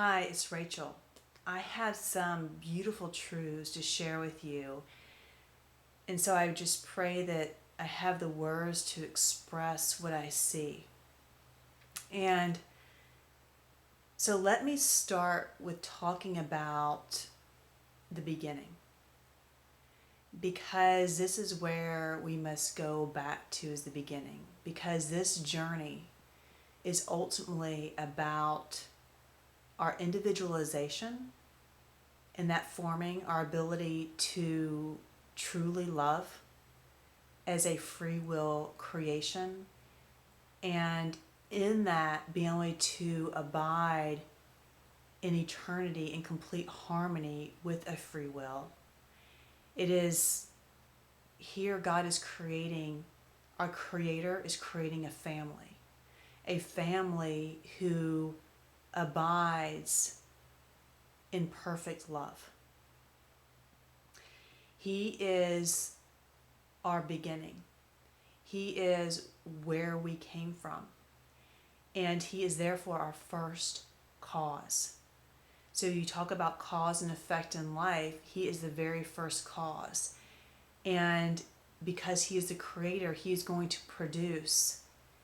Hi, it's Rachel. I have some beautiful truths to share with you. And so I just pray that I have the words to express what I see. And so let me start with talking about the beginning, because this is where we must go back to, is the beginning, because this journey is ultimately about our individualization and that forming our ability to truly love as a free will creation, and in that being able to abide in eternity in complete harmony with a free will. It is here God is creating, our Creator is creating a family who abides in perfect love. He is our beginning. He is where we came from. And He is therefore our first cause. So you talk about cause and effect in life, He is the very first cause. And because He is the creator, He is going to produce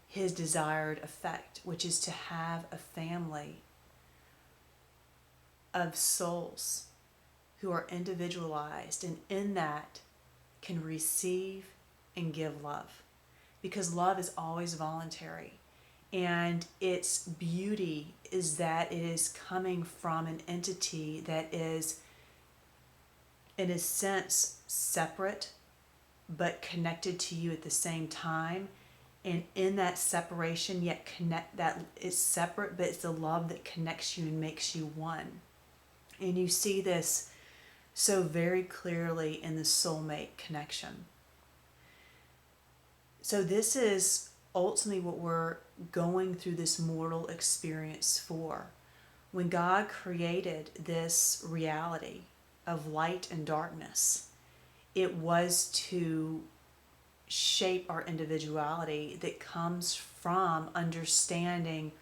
His desired effect, which is to have a family of souls who are individualized, and in that can receive and give love. Because love is always voluntary. And its beauty is that it is coming from an entity that is, in a sense, separate but connected to you at the same time. And in that separation, yet connect, that it's separate, but it's the love that connects you and makes you one. And you see this so very clearly in the soulmate connection. So this is ultimately what we're going through this mortal experience for. When God created this reality of light and darkness, it was to shape our individuality that comes from understanding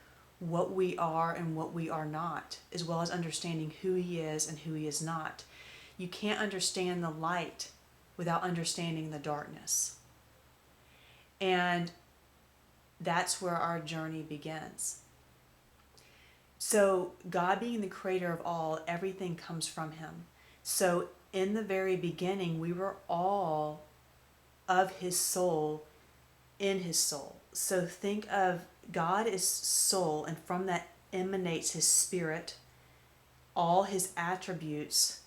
what we are and what we are not, as well as understanding who He is and who He is not. You can't understand the light without understanding the darkness. And that's where our journey begins. So, God being the creator of all, everything comes from Him. So, in the very beginning, we were all of His soul, in His soul. So, think of God as soul, and from that emanates His spirit, all His attributes,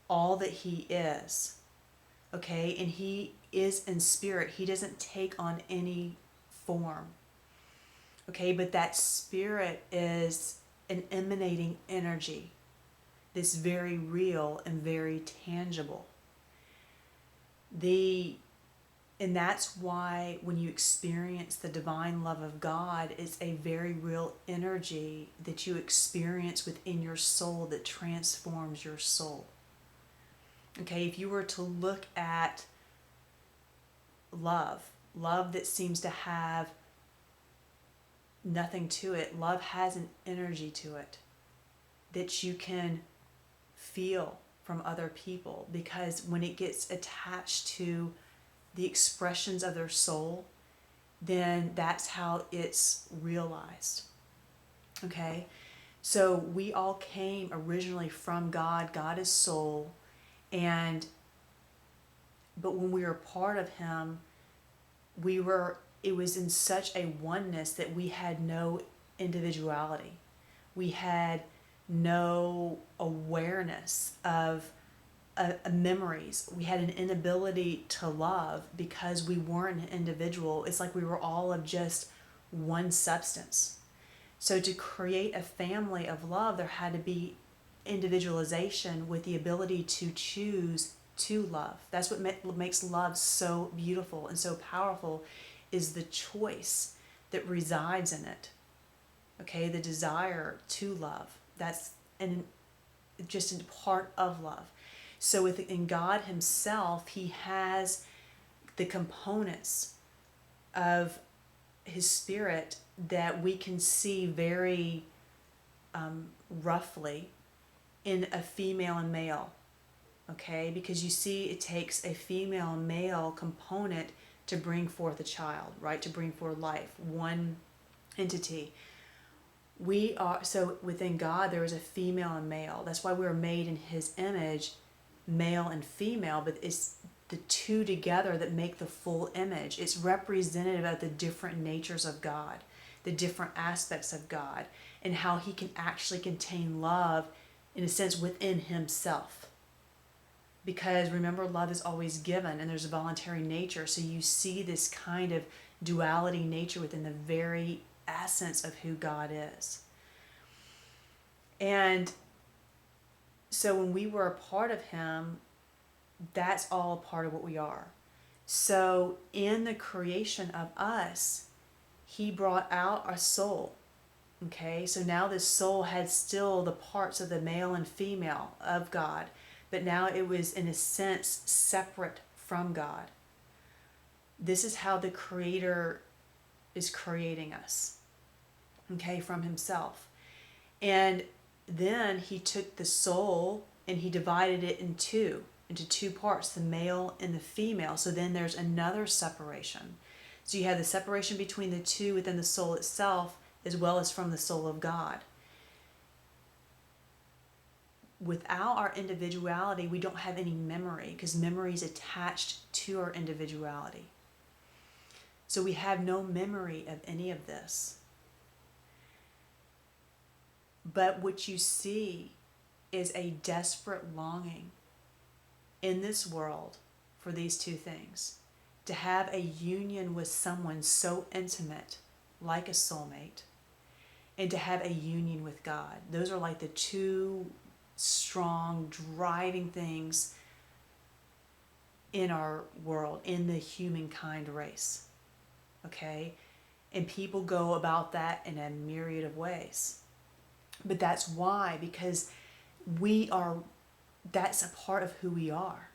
all that He is. Okay? And He is in spirit, He doesn't take on any form. Okay, but that spirit is an emanating energy that's very real and very tangible. And that's why when you experience the divine love of God, it's a very real energy that you experience within your soul that transforms your soul. Okay, if you were to look at love that seems to have nothing to it, love has an energy to it that you can feel from other people, because when it gets attached to the expressions of their soul, then that's how it's realized. Okay, so we all came originally from God. God is soul, and but when we were part of Him, it was in such a oneness that we had no individuality. We had no awareness of memories. We had an inability to love because we weren't an individual. It's like we were all of just one substance. So to create a family of love, there had to be individualization with the ability to choose to love. That's what makes love so beautiful and so powerful, is the choice that resides in it. Okay, the desire to love. That's just a part of love. So within God Himself, He has the components of His Spirit that we can see very roughly in a female and male. Okay, because you see, it takes a female and male component to bring forth a child, right? To bring forth life, one entity. We are, so within God, there is a female and male. That's why we were made in His image, male and female, but it's the two together that make the full image. It's representative of the different natures of God, the different aspects of God, and how He can actually contain love, in a sense, within Himself. Because remember, love is always given, and there's a voluntary nature. So you see this kind of duality nature within the very essence of who God is. And so when we were a part of Him, that's all a part of what we are. So in the creation of us, He brought out our soul. Okay, so now this soul had still the parts of the male and female of God, but now it was in a sense separate from God. This is how the Creator is creating us, okay, from Himself. And then He took the soul and He divided it into two parts, the male and the female. So then there's another separation. So you have the separation between the two within the soul itself, as well as from the soul of God. Without our individuality, we don't have any memory, because memory is attached to our individuality. So we have no memory of any of this. But what you see is a desperate longing in this world for these two things. To have a union with someone so intimate, like a soulmate, and to have a union with God. Those are like the two strong, driving things in our world, in the humankind race. Okay? And people go about that in a myriad of ways. But that's why, because that's a part of who we are.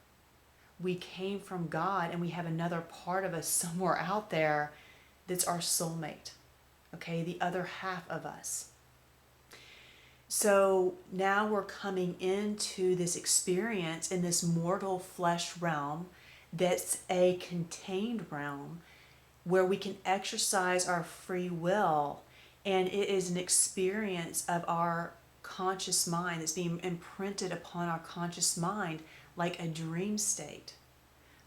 We came from God, and we have another part of us somewhere out there that's our soulmate. Okay, the other half of us. So now we're coming into this experience in this mortal flesh realm that's a contained realm where we can exercise our free will, and it is an experience of our conscious mind that's being imprinted upon our conscious mind like a dream state.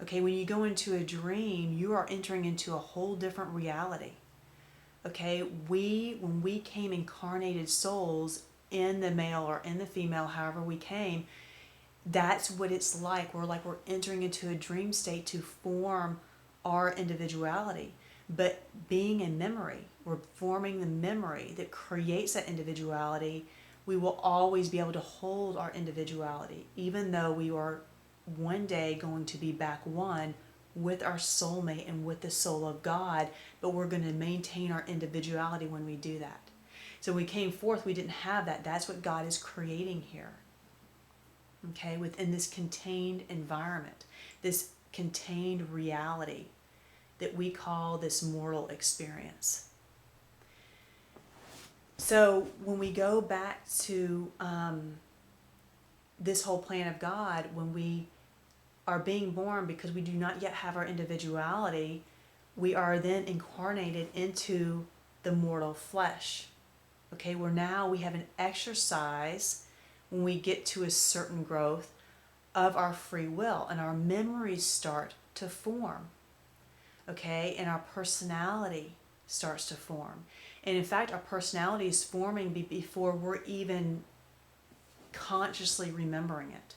Okay, when you go into a dream, you are entering into a whole different reality. Okay, when we came incarnated souls in the male or in the female, however we came, that's what it's like. We're entering into a dream state to form our individuality. But being in memory, we're forming the memory that creates that individuality. We will always be able to hold our individuality, even though we are one day going to be back one with our soulmate and with the soul of God, but we're going to maintain our individuality when we do that. So when we came forth, we didn't have that. That's what God is creating here. Okay, within this contained environment, this contained reality that we call this mortal experience. So when we go back to this whole plan of God, when we are being born, because we do not yet have our individuality, we are then incarnated into the mortal flesh. Okay, where now we have an exercise when we get to a certain growth of our free will, and our memories start to form. Okay, and our personality starts to form. And in fact, our personality is forming before we're even consciously remembering it.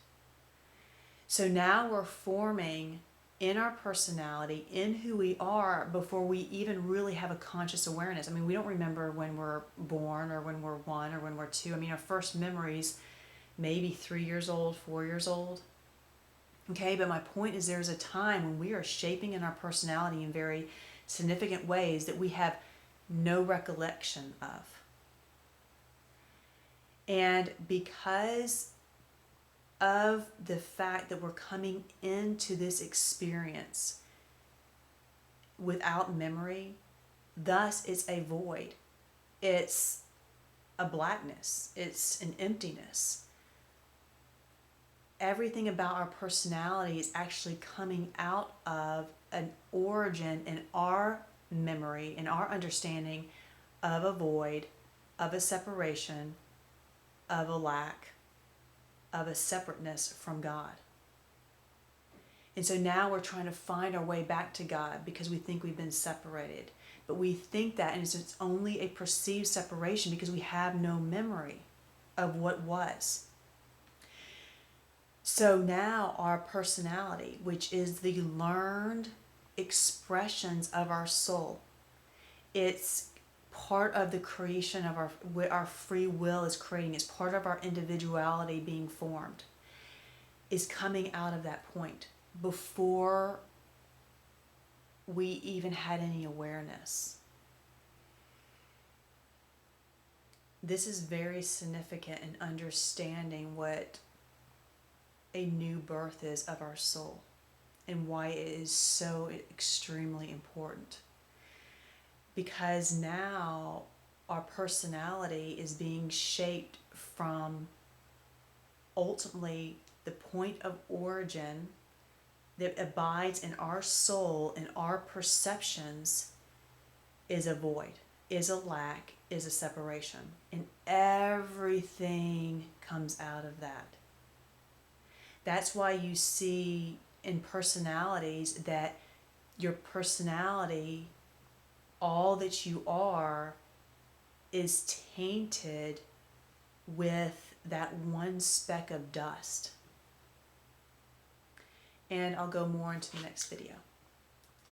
So now we're forming in our personality, in who we are, before we even really have a conscious awareness. I mean, we don't remember when we're born or when we're 1 or when we're 2. I mean, our first memories, maybe 3 years old, 4 years old. Okay, but my point is there's a time when we are shaping in our personality in very significant ways that we have no recollection of. And because of the fact that we're coming into this experience without memory, thus it's a void. It's a blackness, it's an emptiness. Everything about our personality is actually coming out of an origin in our memory, in our understanding of a void, of a separation, of a lack, of a separateness from God. And so now we're trying to find our way back to God because we think we've been separated. But we think that, and it's only a perceived separation because we have no memory of what was. So now our personality, which is the learned expressions of our soul, it's part of the creation of our free will is creating, it's part of our individuality being formed, is coming out of that point before we even had any awareness. This is very significant in understanding what a new birth is of our soul and why it is so extremely important. Because now our personality is being shaped from ultimately the point of origin that abides in our soul and our perceptions is a void, is a lack, is a separation. And everything comes out of that. That's why you see in personalities that your personality, all that you are, is tainted with that one speck of dust. And I'll go more into the next video.